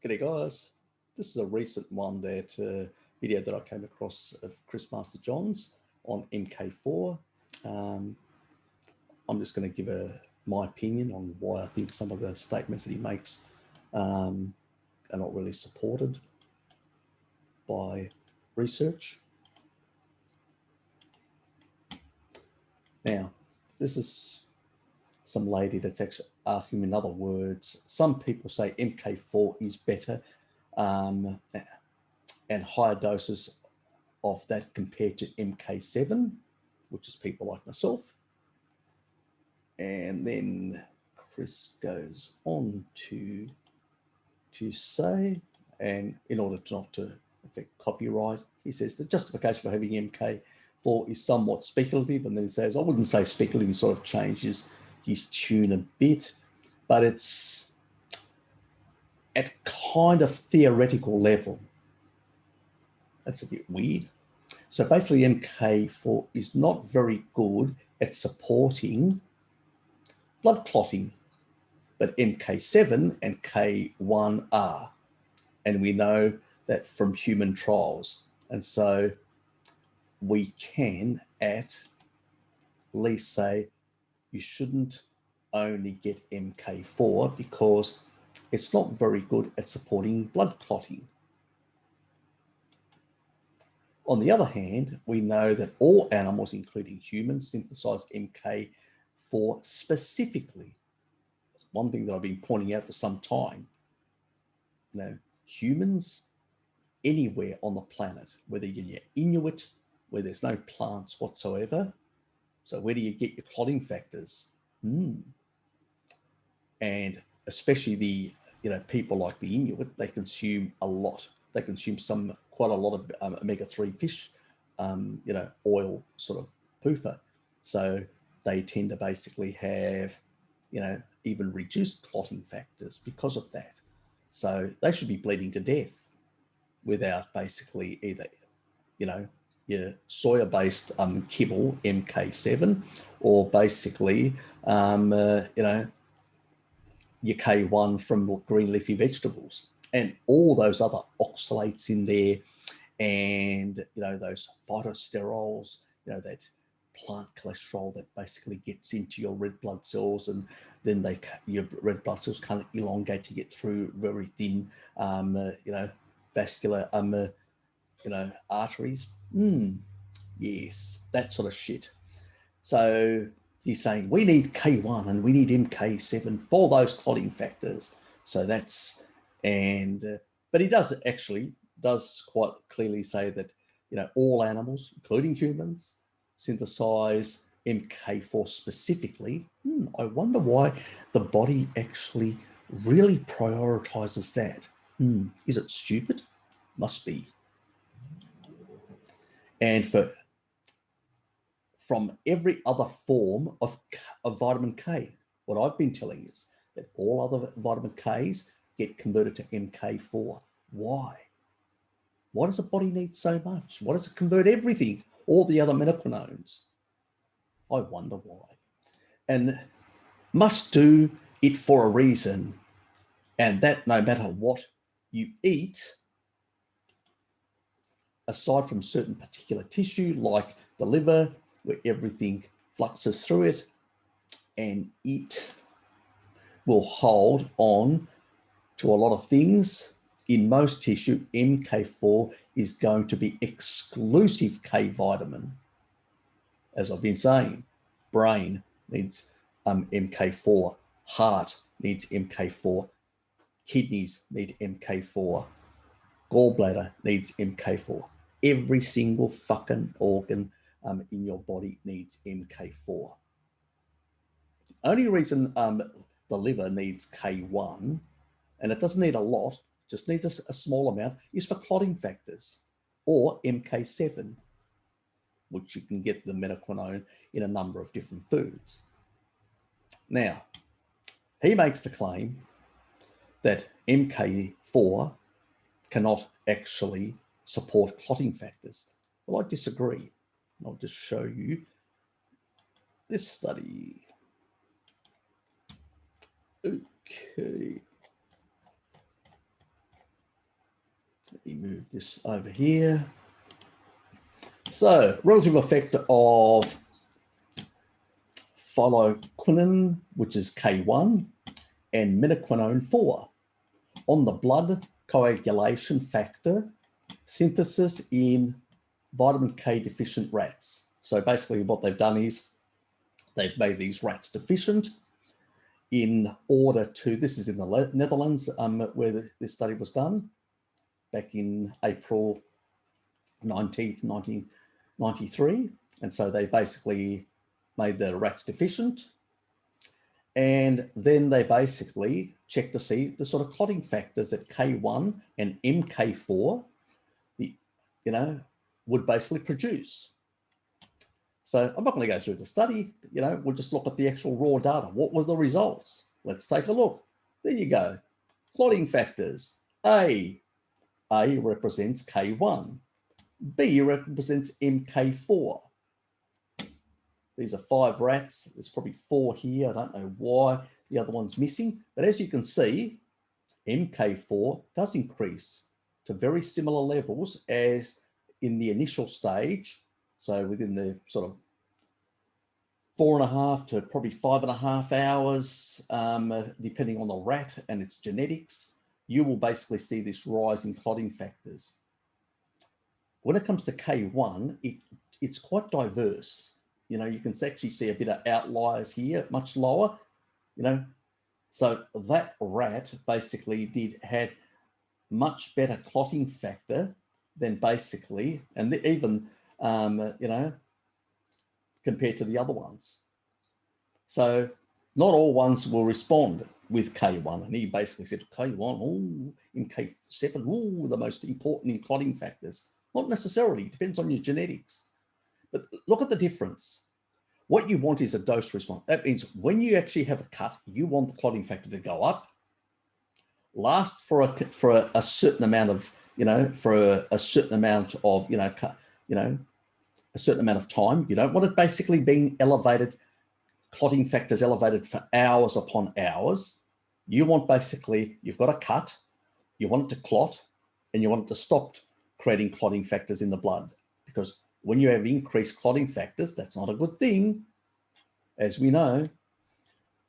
G'day guys, this is a recent one that video that I came across of Chris Master Johns on MK4. Um, I'm just going to give my opinion on why I think some of the statements that he makes are not really supported by research. Now, this is some lady that's actually asking, in other words, some people say MK4 is better and higher doses of that compared to MK7, which is people like myself. And then Chris goes on to say, and in order not to affect copyright, he says the justification for having MK4 is somewhat speculative. And then he says, I wouldn't say speculative, he sort of changes his tune a bit, but it's at kind of theoretical level. That's a bit weird. So basically MK4 is not very good at supporting blood clotting, but MK7 and K1 are. And we know that from human trials. And so we can at least say you shouldn't only get MK4 because it's not very good at supporting blood clotting. On the other hand, we know that all animals, including humans, synthesize MK4 specifically. One thing that I've been pointing out for some time. Humans anywhere on the planet, whether you're Inuit, where there's no plants whatsoever. So where do you get your clotting factors? And especially the people like the Inuit, they consume a lot. They consume quite a lot of omega-3 fish, oil sort of poofa. So they tend to basically have, even reduced clotting factors because of that. So they should be bleeding to death without basically either, your soya-based kibble MK7, or basically, your K1 from green leafy vegetables, and all those other oxalates in there, and those phytosterols, that plant cholesterol that basically gets into your red blood cells, and then your red blood cells can't elongate to get through very thin, vascular, arteries. Yes, that sort of shit. So he's saying we need K1 and we need MK7 for those clotting factors. So that's, but he does quite clearly say that, all animals, including humans, synthesize MK4 specifically. I wonder why the body actually really prioritizes that. Is it stupid? Must be. And from every other form of vitamin K, what I've been telling is that all other vitamin Ks get converted to MK4. Why? Why does the body need so much? Why does it convert everything, all the other menaquinones? I wonder why. And must do it for a reason. And that no matter what you eat, aside from certain particular tissue like the liver, where everything fluxes through it, and it will hold on to a lot of things. In most tissue, MK4 is going to be exclusive K vitamin. As I've been saying, brain needs MK4, heart needs MK4, kidneys need MK4, gallbladder needs MK4. Every single fucking organ in your body needs MK4. The only reason the liver needs K1, and it doesn't need a lot, just needs a small amount, is for clotting factors, or MK7, which you can get the menaquinone in a number of different foods. Now, he makes the claim that MK4 cannot actually support clotting factors. Well, I disagree. I'll just show you this study. Okay. me move this over here. So relative effect of phylloquinone, which is K1, and menaquinone 4 on the blood coagulation factor synthesis in vitamin K deficient rats. So basically what they've done is they've made these rats deficient in order to, this is in the Netherlands where this study was done back in April 19th, 1993. And so they basically made the rats deficient. And then they basically checked to see the sort of clotting factors that K1 and MK4, would basically produce. So I'm not going to go through the study, we'll just look at the actual raw data. What was the results? Let's take a look. There you go. Clotting factors. A represents K1. B represents MK4. These are 5 rats. There's probably 4 here. I don't know why the other one's missing. But as you can see, MK4 does increase to very similar levels as in the initial stage. So within the sort of 4.5 to probably 5.5 hours, depending on the rat and its genetics, you will basically see this rise in clotting factors. When it comes to K1, it's quite diverse. You can actually see a bit of outliers here, much lower, So that rat basically had much better clotting factor than basically, and even, compared to the other ones. So not all ones will respond with K1. And he basically said, K1, oh, in K7, oh, the most important in clotting factors. Not necessarily, it depends on your genetics. But look at the difference. What you want is a dose response. That means when you actually have a cut, you want the clotting factor to go up, last for a certain amount of, for a certain amount of, a certain amount of time. You don't want it basically being elevated, clotting factors elevated for hours upon hours. You want basically, you've got a cut, you want it to clot, and you want it to stop creating clotting factors in the blood. Because when you have increased clotting factors, that's not a good thing, as we know.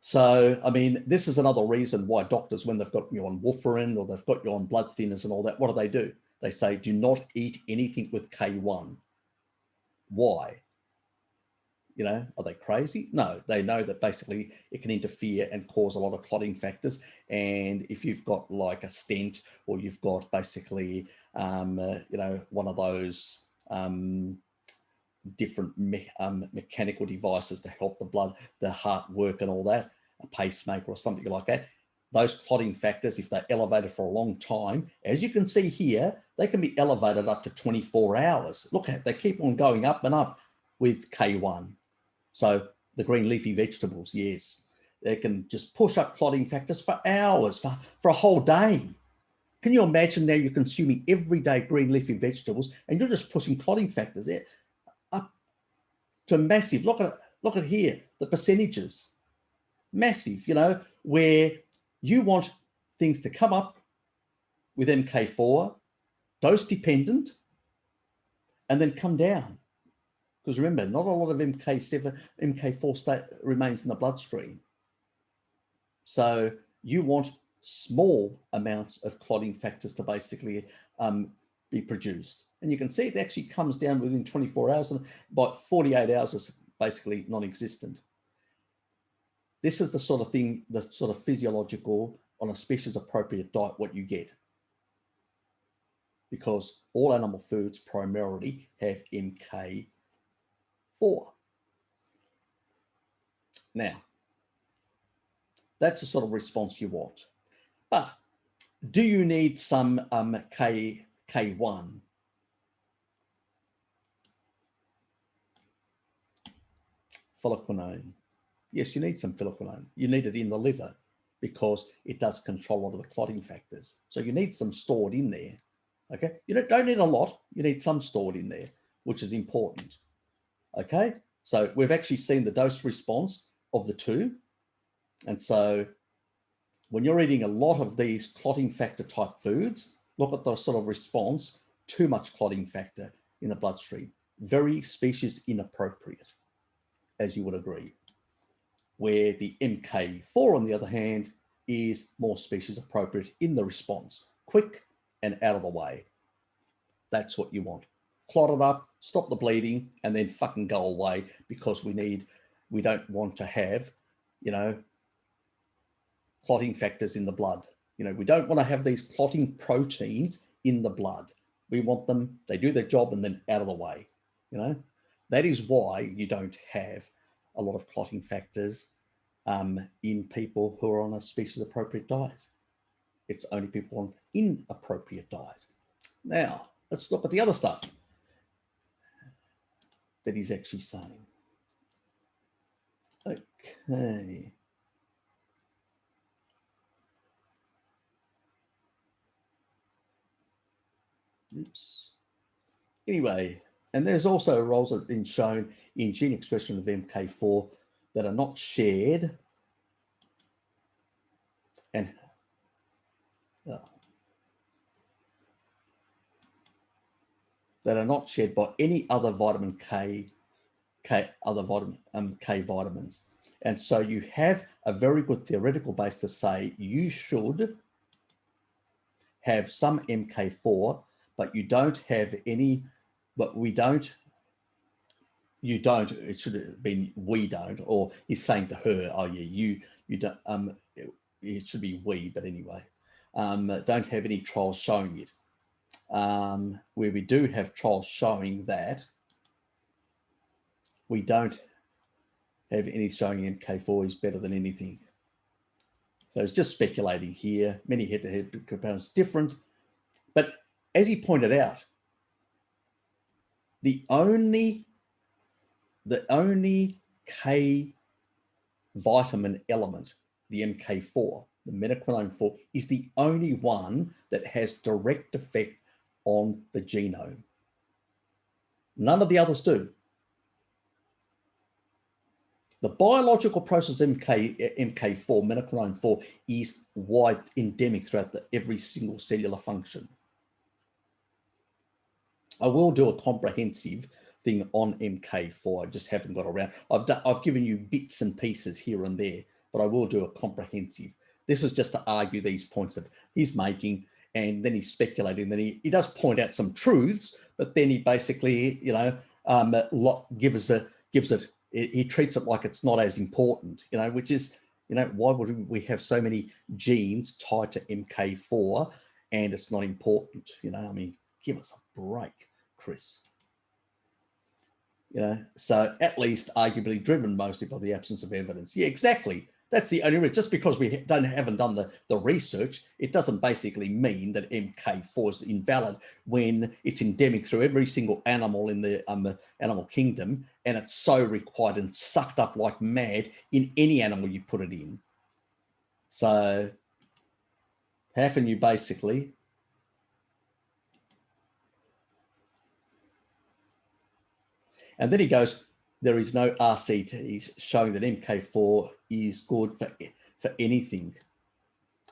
So, I mean, this is another reason why doctors, when they've got you on warfarin or they've got you on blood thinners and all that, what do? They say, do not eat anything with K1. Why? Are they crazy? No, they know that basically it can interfere and cause a lot of clotting factors. And if you've got like a stent or you've got basically, one of those different mechanical devices to help the heart work and all that, a pacemaker or something like that, those clotting factors, if they're elevated for a long time, as you can see here, they can be elevated up to 24 hours. Look at, they keep on going up and up with K1. So the green leafy vegetables, yes, they can just push up clotting factors for hours, for a whole day. Can you imagine now you're consuming everyday green leafy vegetables and you're just pushing clotting factors up to massive. Look at here, the percentages, massive, where you want things to come up with MK4, dose dependent, and then come down. Because remember, not a lot of MK4 remains in the bloodstream. So you want small amounts of clotting factors to basically be produced. And you can see it actually comes down within 24 hours, and by 48 hours is basically non-existent. This is the sort of thing, the sort of physiological, on a species appropriate diet, what you get. Because all animal foods primarily have MK4. Now, that's the sort of response you want. But do you need some K1? Phylloquinone. Yes, you need some phylloquinone. You need it in the liver because it does control a lot of the clotting factors. So you need some stored in there. Okay, you don't need a lot. You need some stored in there, which is important. Okay, so we've actually seen the dose response of the two. And so when you're eating a lot of these clotting factor type foods, look at the sort of response, too much clotting factor in the bloodstream. Very species inappropriate, as you would agree. Where the MK4, on the other hand, is more species appropriate in the response. Quick and out of the way. That's what you want. Clot it up, stop the bleeding, and then fucking go away, because we don't want to have, clotting factors in the blood. We don't want to have these clotting proteins in the blood. We want them, they do their job and then out of the way. That is why you don't have a lot of clotting factors in people who are on a species appropriate diet. It's only people on inappropriate diet. Now, let's look at the other stuff that he's actually saying. Okay. Oops. Anyway, and there's also roles that have been shown in gene expression of MK4 that are not shared and that are not shared by any other vitamin K vitamins. And so you have a very good theoretical base to say you should have some MK4, but you don't have any, but we don't, you don't, it should have been we don't, or he's saying to her, oh yeah, you don't, it should be we, but anyway, don't have any trials showing it. Where we do have trials showing that we don't have any showing MK4 is better than anything. So it's just speculating here. Many head-to-head comparisons different. But as he pointed out, the only K vitamin element, the MK4, the metaquinone 4, is the only one that has direct effect on the genome. None of the others do. The biological process MK4, metaquinone 4, is wide endemic throughout every single cellular function. I will do a comprehensive thing on MK4. I just haven't got around. I've given you bits and pieces here and there, but I will do a comprehensive. This is just to argue these points that he's making, and then he's speculating. Then he does point out some truths, but then he basically, gives it. He treats it like it's not as important, which is, why would we have so many genes tied to MK4 and it's not important? I mean, give us a break, Chris. So at least arguably driven mostly by the absence of evidence. Yeah, exactly. That's the only reason. Just because we haven't done the research, it doesn't basically mean that MK4 is invalid when it's endemic through every single animal in the animal kingdom, and it's so required and sucked up like mad in any animal you put it in. So how can you basically... And then he goes, there is no RCTs showing that MK4 is good for anything.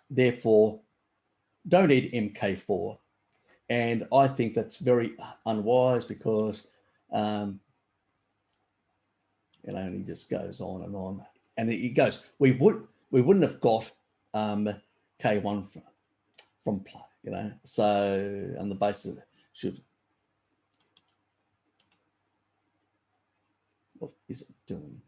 Therefore, don't eat MK4. And I think that's very unwise because, and he just goes on and on. And he goes, we wouldn't have got K1 from play, so on the basis of should... What is it doing?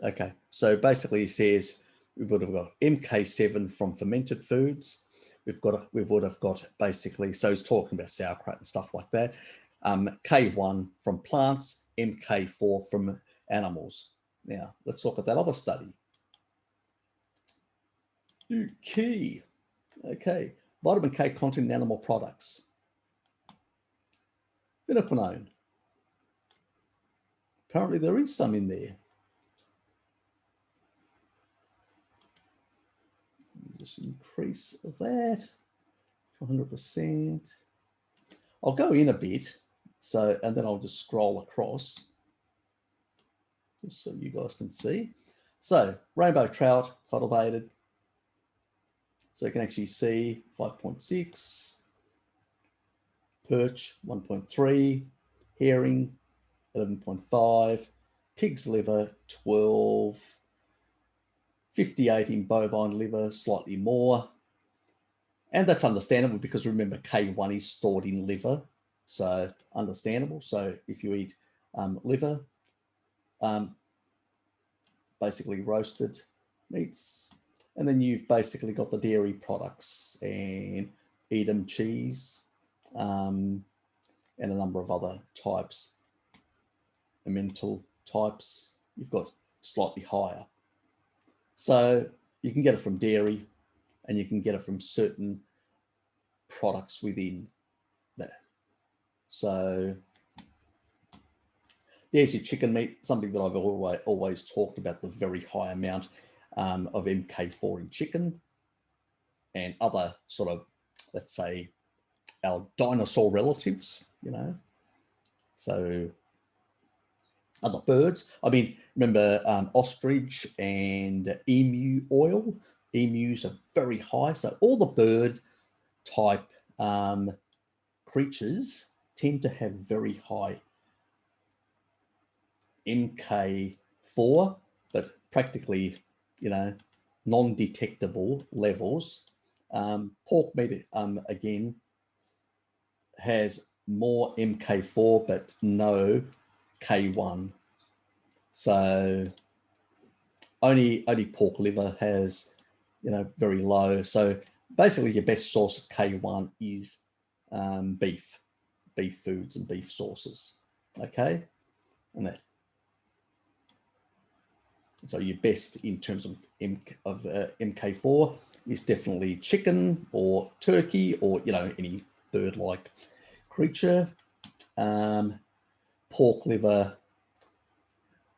Okay, so basically he says we would have got MK7 from fermented foods. We would have got basically, so he's talking about sauerkraut and stuff like that. K1 from plants, MK4 from animals. Now let's look at that other study. Okay, Vitamin K content in animal products. Vinaquinone. Apparently there is some in there. Just increase that to 100%. I'll go in a bit, so, and then I'll just scroll across just so you guys can see. So rainbow trout cultivated. So you can actually see 5.6, perch 1.3, herring 11.5, pig's liver 12, 58 in bovine liver, slightly more. And that's understandable because remember K1 is stored in liver, so understandable. So if you eat liver, basically roasted meats, and then you've basically got the dairy products and Edam cheese and a number of other types, emmental types, you've got slightly higher. So you can get it from dairy and you can get it from certain products within that. So there's your chicken meat, something that I've always talked about, the very high amount of MK4 in chicken and other sort of, let's say, our dinosaur relatives, you know. So other birds, I mean, remember ostrich and emu oil. Emus are very high. So all the bird type creatures tend to have very high MK4, but practically, you know, non-detectable levels. Pork meat, again, has more MK4, but no K1. So only pork liver has, you know, very low. So basically your best source of K1 is beef foods and beef sources. Okay. And that. So your best in terms of MK4 is definitely chicken or turkey or, you know, any bird-like creature. Pork liver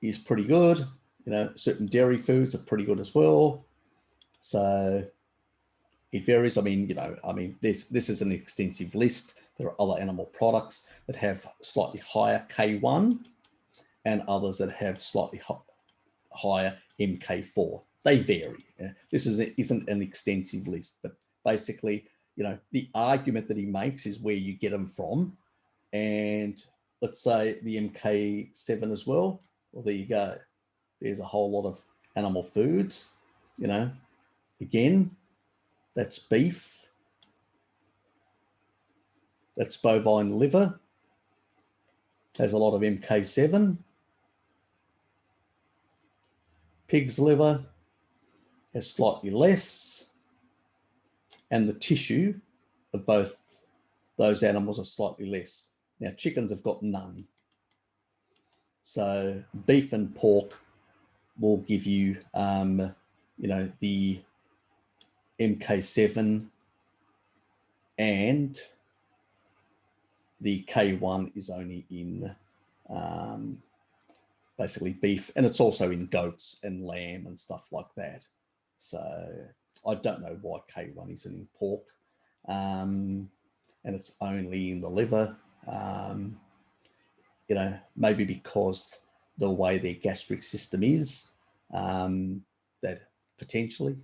is pretty good. You know, certain dairy foods are pretty good as well. So it varies. I mean, you know, I mean, this is an extensive list. There are other animal products that have slightly higher K1 and others that have slightly higher MK4. They vary. This isn't an extensive list, but basically, you know, the argument that he makes is where you get them from. And let's say the MK7 as well. Well, there you go. There's a whole lot of animal foods, you know. Again, that's beef. That's bovine liver. Has a lot of MK7. Pig's liver has slightly less. And the tissue of both those animals are slightly less. Now, chickens have got none. So beef and pork will give you, you know, the MK7 and the K1 is only in basically beef, and it's also in goats and lamb and stuff like that. So I don't know why K1 isn't in pork, and it's only in the liver. You know, maybe because the way their gastric system is, that potentially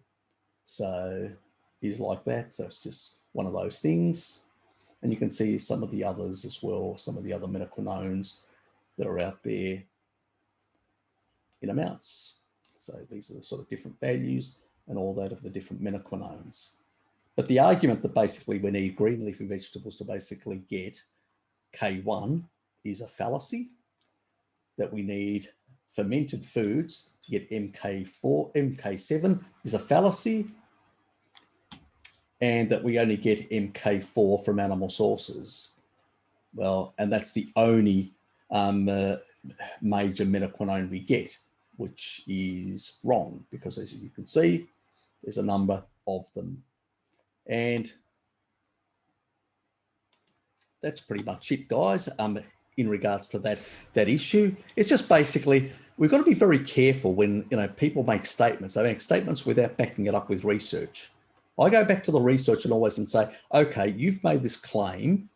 so is like that. So it's just one of those things. And you can see some of the others as well, some of the other minoquinones that are out there in amounts. So these are the sort of different values and all that of the different minoquinones. But the argument that basically we need green leafy vegetables to basically get K1 is a fallacy, that we need fermented foods to get MK4, MK7 is a fallacy, and that we only get MK4 from animal sources. Well, and that's the only major minoquinone we get, which is wrong, because as you can see, there's a number of them. And that's pretty much it, guys. In regards to that issue, it's just basically we've got to be very careful when people make statements. They make statements without backing it up with research. I go back to the research and always and say, okay, you've made this claim,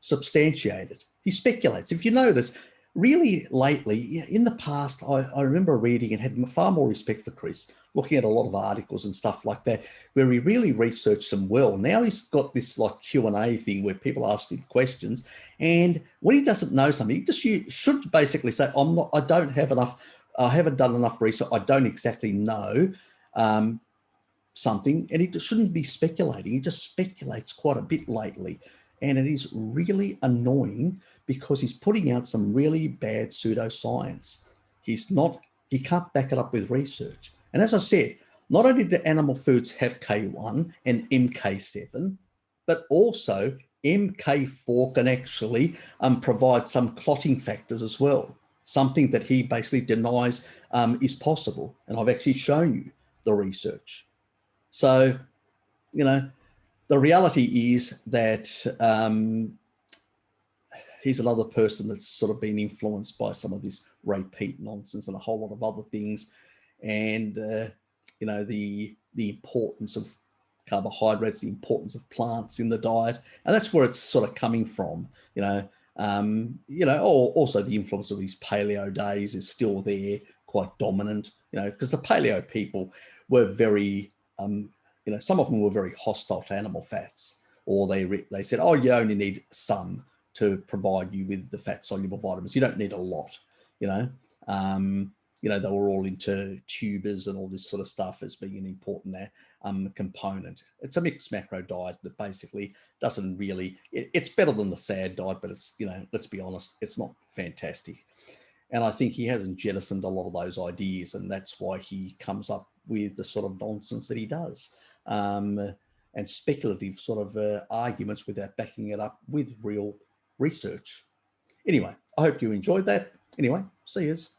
substantiate it. He speculates. If you notice, really lately, in the past, I remember reading and had far more respect for Chris, looking at a lot of articles and stuff like that, where he really researched them well. Now he's got this like Q&A thing where people ask him questions, and when he doesn't know something, you should basically say, I don't have enough, I haven't done enough research, I don't exactly know something, and he shouldn't be speculating. He just speculates quite a bit lately, and it is really annoying because he's putting out some really bad pseudoscience. He can't back it up with research. And as I said, not only do animal foods have K1 and MK7, but also MK4 can actually provide some clotting factors as well, something that he basically denies is possible. And I've actually shown you the research. So, the reality is that he's another person that's sort of been influenced by some of this Ray Peat nonsense and a whole lot of other things. And, the importance of carbohydrates, the importance of plants in the diet. And that's where it's sort of coming from, also the influence of these paleo days is still there, quite dominant, because the paleo people were very, some of them were very hostile to animal fats, or they said, oh, you only need some to provide you with the fat soluble vitamins. You don't need a lot, they were all into tubers and all this sort of stuff as being an important component. It's a mixed macro diet that basically doesn't really, it's better than the SAD diet, but it's, let's be honest, it's not fantastic. And I think he hasn't jettisoned a lot of those ideas, and that's why he comes up with the sort of nonsense that he does, and speculative sort of arguments without backing it up with real research. Anyway, I hope you enjoyed that. Anyway, see yous.